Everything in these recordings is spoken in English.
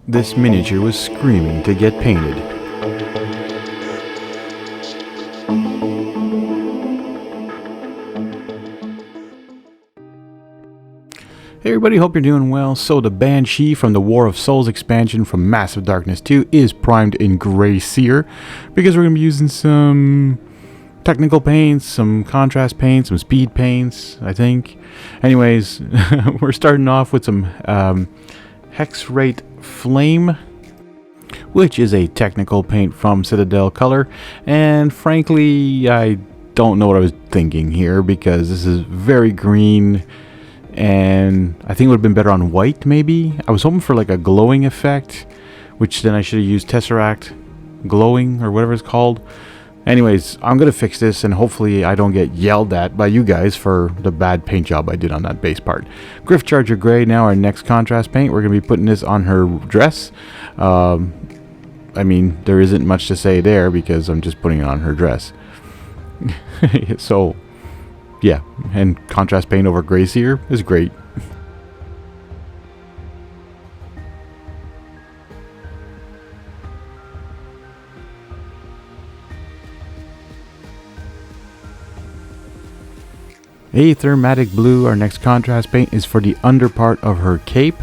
This miniature was screaming to get painted. Hey everybody, hope you're doing well. So the Banshee from the War of Souls expansion from Massive Darkness 2 is primed in Grey Seer because we're going to be using some technical paints, some contrast paints, some speed paints, I think. Anyways, we're starting off with some Hex Rate Flame, which is a technical paint from Citadel Colour, and frankly I don't know what I was thinking here because this is very green and I think it would have been better on white maybe. I was hoping for like a glowing effect, which then I should have used Tesseract glowing or whatever it's called. Anyways, I'm going to fix this and hopefully I don't get yelled at by you guys for the bad paint job I did on that base part. Griff Charger Grey, now our next contrast paint. We're going to be putting this on her dress. I mean, there isn't much to say there because I'm just putting it on her dress. So, yeah, and contrast paint over Grey Seer is great. Thermatic Blue, our next contrast paint, is for the under part of her cape.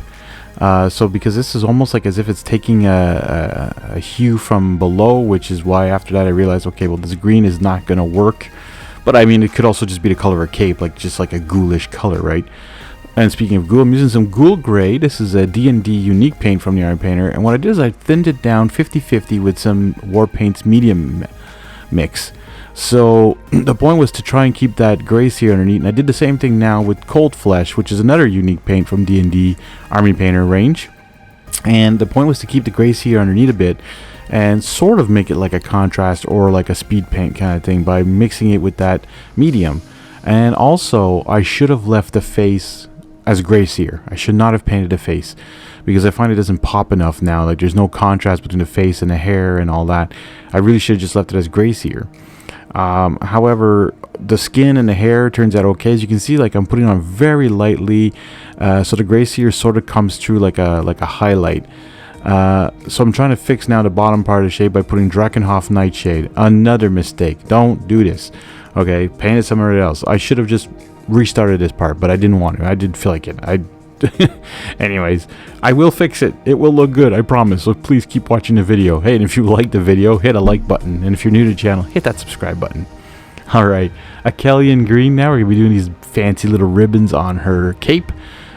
So because this is almost like as if it's taking a hue from below, which is why after that I realized, okay, well this green is not going to work. But I mean, it could also just be the color of her cape, like just like a ghoulish color, right? And speaking of ghoul, I'm using some Ghoul Gray. This is a D&D unique paint from the Iron Painter. And what I did is I thinned it down 50-50 with some Warpaints medium mix. So the point was to try and keep that Grey Seer underneath, and I did the same thing now with Cold Flesh, which is another unique paint from D&D Army Painter range. And the point was to keep the Grey Seer underneath a bit and sort of make it like a contrast or like a speed paint kind of thing by mixing it with that medium. And also I should have left the face as Grey Seer. I should not have painted the face because I find it doesn't pop enough now. Like there's no contrast between the face and the hair and all that. I really should have just left it as Grey Seer. However, the skin and the hair turns out okay. As you can see, like I'm putting on very lightly, so the Grey Seer sort of comes through like a highlight. So I'm trying to fix now the bottom part of the shade by putting Drakenhof Nightshade. Another mistake. Don't do this. Okay, paint it somewhere else. I should have just restarted this part, but I didn't want to. I didn't feel like it. Anyways, I will fix it. It will look good, I promise. So please keep watching the video. Hey, and if you like the video, hit a like button. And if you're new to the channel, hit that subscribe button. Alright, Akelian Green now. We're going to be doing these fancy little ribbons on her cape.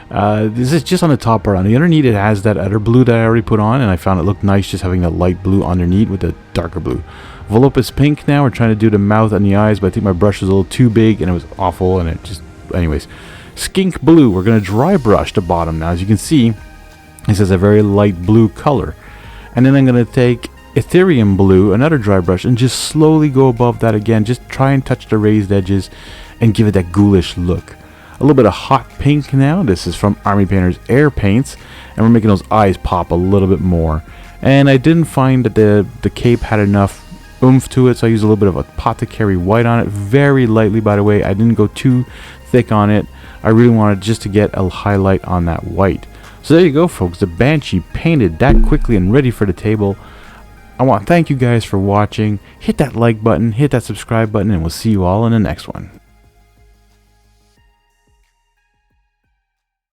This is just on the top part. On the underneath it has that other blue that I already put on, and I found it looked nice just having that light blue underneath with the darker blue. Volupus Pink now. We're trying to do the mouth and the eyes, but I think my brush was a little too big and it was awful, and it just... Anyways. Skink Blue. We're going to dry brush the bottom now. As you can see, this is a very light blue color. And then I'm going to take Ethereum Blue, another dry brush, and just slowly go above that again. Just try and touch the raised edges and give it that ghoulish look. A little bit of hot pink now. This is from Army Painter's Air Paints, and we're making those eyes pop a little bit more. And I didn't find that the cape had enough oomph to it, so I used a little bit of Apothecary White on it, very lightly, by the way. I didn't go too thick on it. I really wanted just to get a highlight on that white. So there you go, folks. The Banshee painted that quickly and ready for the table. I want to thank you guys for watching. Hit that like button, hit that subscribe button, and we'll see you all in the next one.